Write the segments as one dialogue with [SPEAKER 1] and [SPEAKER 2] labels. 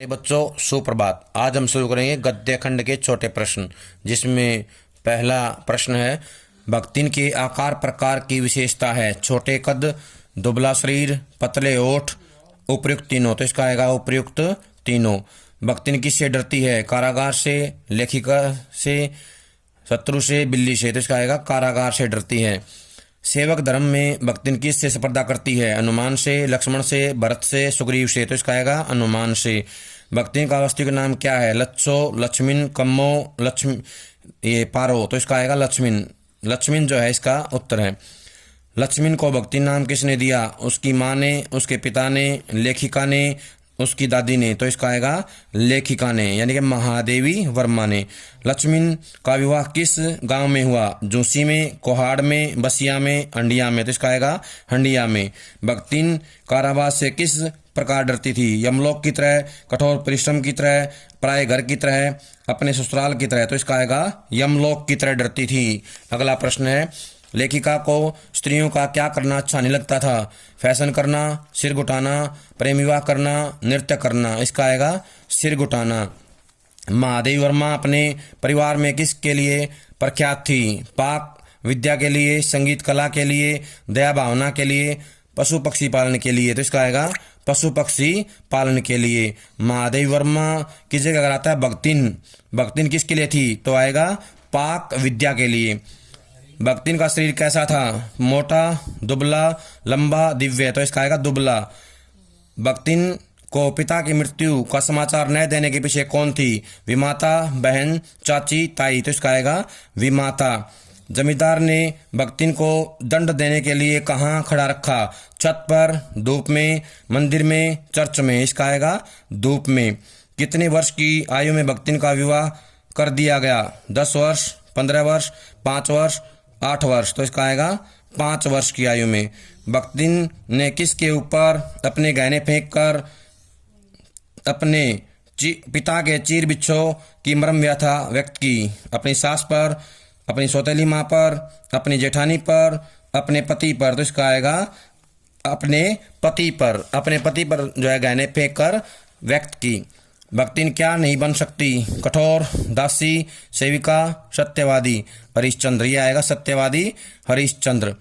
[SPEAKER 1] बच्चों सुप्रभात। आज हम शुरू करेंगे गद्य खंड के छोटे प्रश्न, जिसमें पहला प्रश्न है भक्तिन के आकार प्रकार की विशेषता है। छोटे कद, दुबला शरीर, पतले ओठ, उपयुक्त तीनों। तो इसका आएगा उपयुक्त तीनों। भक्तिन किससे डरती है? कारागार से, लेखिका से, शत्रु से, बिल्ली से। तो इसका आएगा कारागार से डरती है। सेवक धर्म में भक्तिन किससे स्पर्धा करती है? हनुमान से, लक्ष्मण से, भरत से, सुग्रीव से। तो इसका आएगा हनुमान से। भक्तिन का वास्तविक नाम क्या है? लच्छो, लक्ष्मीन, कम्मो, लक्ष्मी, ये पारो। तो इसका आएगा लक्ष्मीन। लक्ष्मीन जो है इसका उत्तर है। लक्ष्मीन को भक्ति नाम किसने दिया? उसकी माँ ने, उसके पिता ने, लेखिका ने, उसकी दादी ने। तो इसका आएगा लेखिका ने, यानी कि महादेवी वर्मा ने। लक्ष्मीन का विवाह किस गांव में हुआ? जूसी में, कोहाड़ में, बसिया में, हंडिया में। तो इसका आएगा हंडिया में। भक्तिन कारावास से किस प्रकार डरती थी? यमलोक की तरह, कठोर परिश्रम की तरह, पराये घर की तरह, अपने ससुराल की तरह। तो इसका आएगा यमलोक की तरह डरती थी। अगला प्रश्न है लेखिका को स्त्रियों का क्या करना अच्छा नहीं लगता था? फैशन करना, सिर घुटाना, प्रेम विवाह करना, नृत्य करना। इसका आएगा सिर घुटाना। महादेवी वर्मा अपने परिवार में किसके लिए प्रख्यात थी? पाक विद्या के लिए, संगीत कला के लिए, दया भावना के लिए, पशु पक्षी पालन के लिए। तो इसका आएगा पशु पक्षी पालन के लिए। महादेवी वर्मा किस जगह कराता है? भक्तिन। भक्तिन किसके लिए थी? तो आएगा पाक विद्या के लिए। भक्तिन का शरीर कैसा था? मोटा, दुबला, लंबा, दिव्य। तो इसका आएगा दुबला। भक्तिन को पिता की मृत्यु का समाचार न देने के पीछे कौन थी? विमाता, बहन, चाची, ताई। तो इसका आएगा विमाता। जमींदार ने भक्तिन को दंड देने के लिए कहाँ खड़ा रखा? छत पर, धूप में, मंदिर में, चर्च में। इसका आएगा धूप में। कितने वर्ष की आयु में भक्तिन का विवाह कर दिया गया? 10 वर्ष, 15 वर्ष, 5 वर्ष, 8 वर्ष। तो इसका आएगा 5 वर्ष की आयु में। भक्तिन ने किसके ऊपर अपने गहने फेंक कर अपने पिता के चीर बिच्छों की मर्म व्यथा व्यक्त की? अपनी सास पर, अपनी सौतेली माँ पर, अपनी जेठानी पर, अपने पति पर। तो इसका आएगा अपने पति पर। अपने पति पर जो है गहने फेंक कर व्यक्त की। भक्तिन क्या नहीं बन सकती? कठोर, दासी, सेविका, सत्यवादी, हरिश्चंद्र। ये आएगा सत्यवादी हरिश्चंद्र।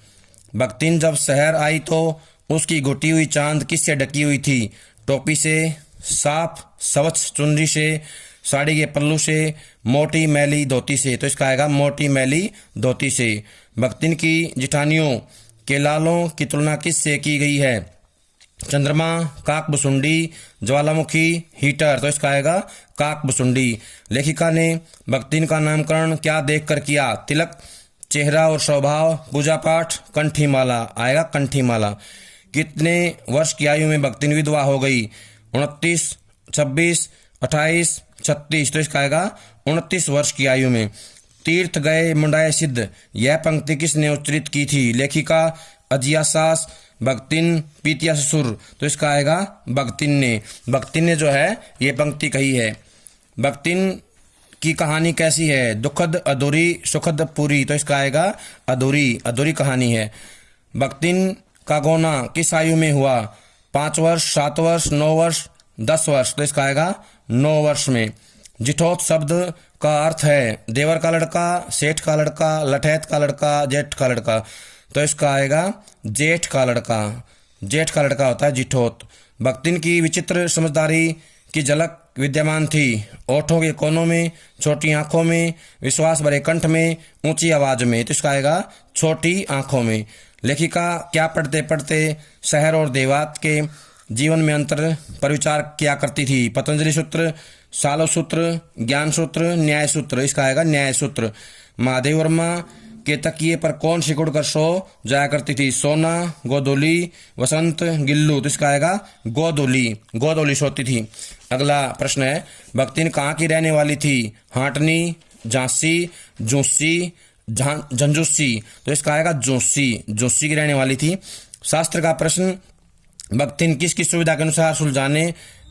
[SPEAKER 1] भक्तिन जब शहर आई तो उसकी घुटी हुई चांद किससे ढकी हुई थी? टोपी से, साफ स्वच्छ चुनरी से, साड़ी के पल्लू से, मोटी मैली धोती से। तो इसका आएगा मोटी मैली धोती से। भक्तिन की जिठानियों के लालों की तुलना किससे की गई है? चंद्रमा, काकभुसुंडी, ज्वालामुखी, हीटर। तो इसका आएगा काकभुसुंडी। लेखिका ने भक्तिन का नामकरण क्या देखकर किया? तिलक, चेहरा और स्वभाव, पूजा पाठ, कंठीमाला। आएगा कंठीमाला। कितने वर्ष की आयु में भक्तिन विधवा हो गई? 29, 26, 28, 36। तो इसका आएगा 29 वर्ष की आयु में। तीर्थ गए मुंडाए सिद्ध, यह पंक्ति किसने उच्चरित की थी? लेखिका, अजिया सास, भक्तिन, पीतिया ससुर। तो इसका आएगा भक्तिन ने। भक्तिन ने जो है ये पंक्ति कही है। भक्तिन की कहानी कैसी है? दुखद, अधूरी, सुखद, पूरी। तो इसका आएगा अधूरी। अधूरी कहानी है। भक्तिन का गोना किस आयु में हुआ? 5 वर्ष, 7 वर्ष, 9 वर्ष, 10 वर्ष। तो इसका आएगा 9 वर्ष में। जिठोत शब्द का अर्थ है देवर का लड़का, सेठ का लड़का, लठैत का लड़का, जेठ का लड़का। तो इसका आएगा जेठ का लड़का। जेठ का लड़का होता है जिठोत। भक्तिन की विचित्र समझदारी की झलक विद्यमान थी ओठों के कोनों में, छोटी आंखों में, विश्वास भरे कंठ में, ऊंची आवाज में। तो इसका आएगा छोटी आंखों में। लेखिका क्या पढ़ते पढ़ते शहर और देवात के जीवन में अंतर पर विचार किया करती थी? पतंजलि सूत्र, सालो सूत्र, ज्ञान सूत्र, न्याय सूत्र। इसका आएगा न्याय सूत्र। महादेवी वर्मा के तकिए पर कौन सिकुड़ कर सो जाया करती थी? सोना, गोदोली, वसंत, गिल्लू। तो इसका आएगा गोदोली। गोदोली सोती थी। अगला प्रश्न है भक्तिन कहाँ की रहने वाली थी? हाटनी, झांसी, जूसी, झंझुसी। तो इसका आएगा जोशी। जोशी की रहने वाली थी। शास्त्र का प्रश्न भक्तिन किसकी सुविधा के अनुसार सुलझाने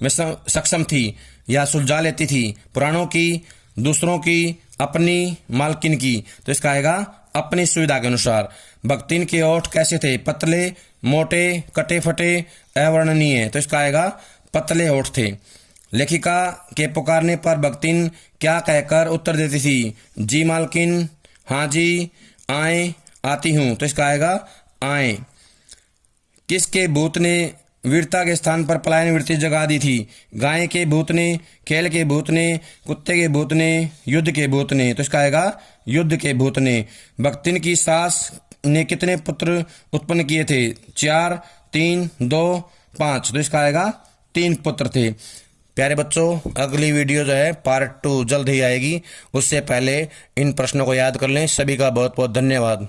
[SPEAKER 1] में सक्षम थी या सुलझा लेती थी? पुराणों की, दूसरों की, अपनी, मालकिन की। तो इसका आएगा अपनी सुविधा के अनुसार। भक्तिन के ओठ कैसे थे? पतले, मोटे, कटे फटे, अवर्णनीय। तो इसका आएगा पतले ओठ थे। लेखिका के पुकारने पर भक्तिन क्या कहकर उत्तर देती थी? जी मालकिन, हाँ जी, आए, आती हूँ। तो इसका आएगा आए। किसके भूत ने वीरता के स्थान पर पलायन वृत्ति जगा दी थी? गाय के भूत ने, खेल के भूत ने, कुत्ते के भूत ने, युद्ध के भूत ने। तो इसका आएगा युद्ध के भूत ने। भक्तिन की सास ने कितने पुत्र उत्पन्न किए थे? 4, 3, 2, 5। तो इसका आएगा 3 पुत्र थे। प्यारे बच्चों, अगली वीडियो जो है पार्ट 2 जल्द ही आएगी। उससे पहले इन प्रश्नों को याद कर लें। सभी का बहुत बहुत धन्यवाद।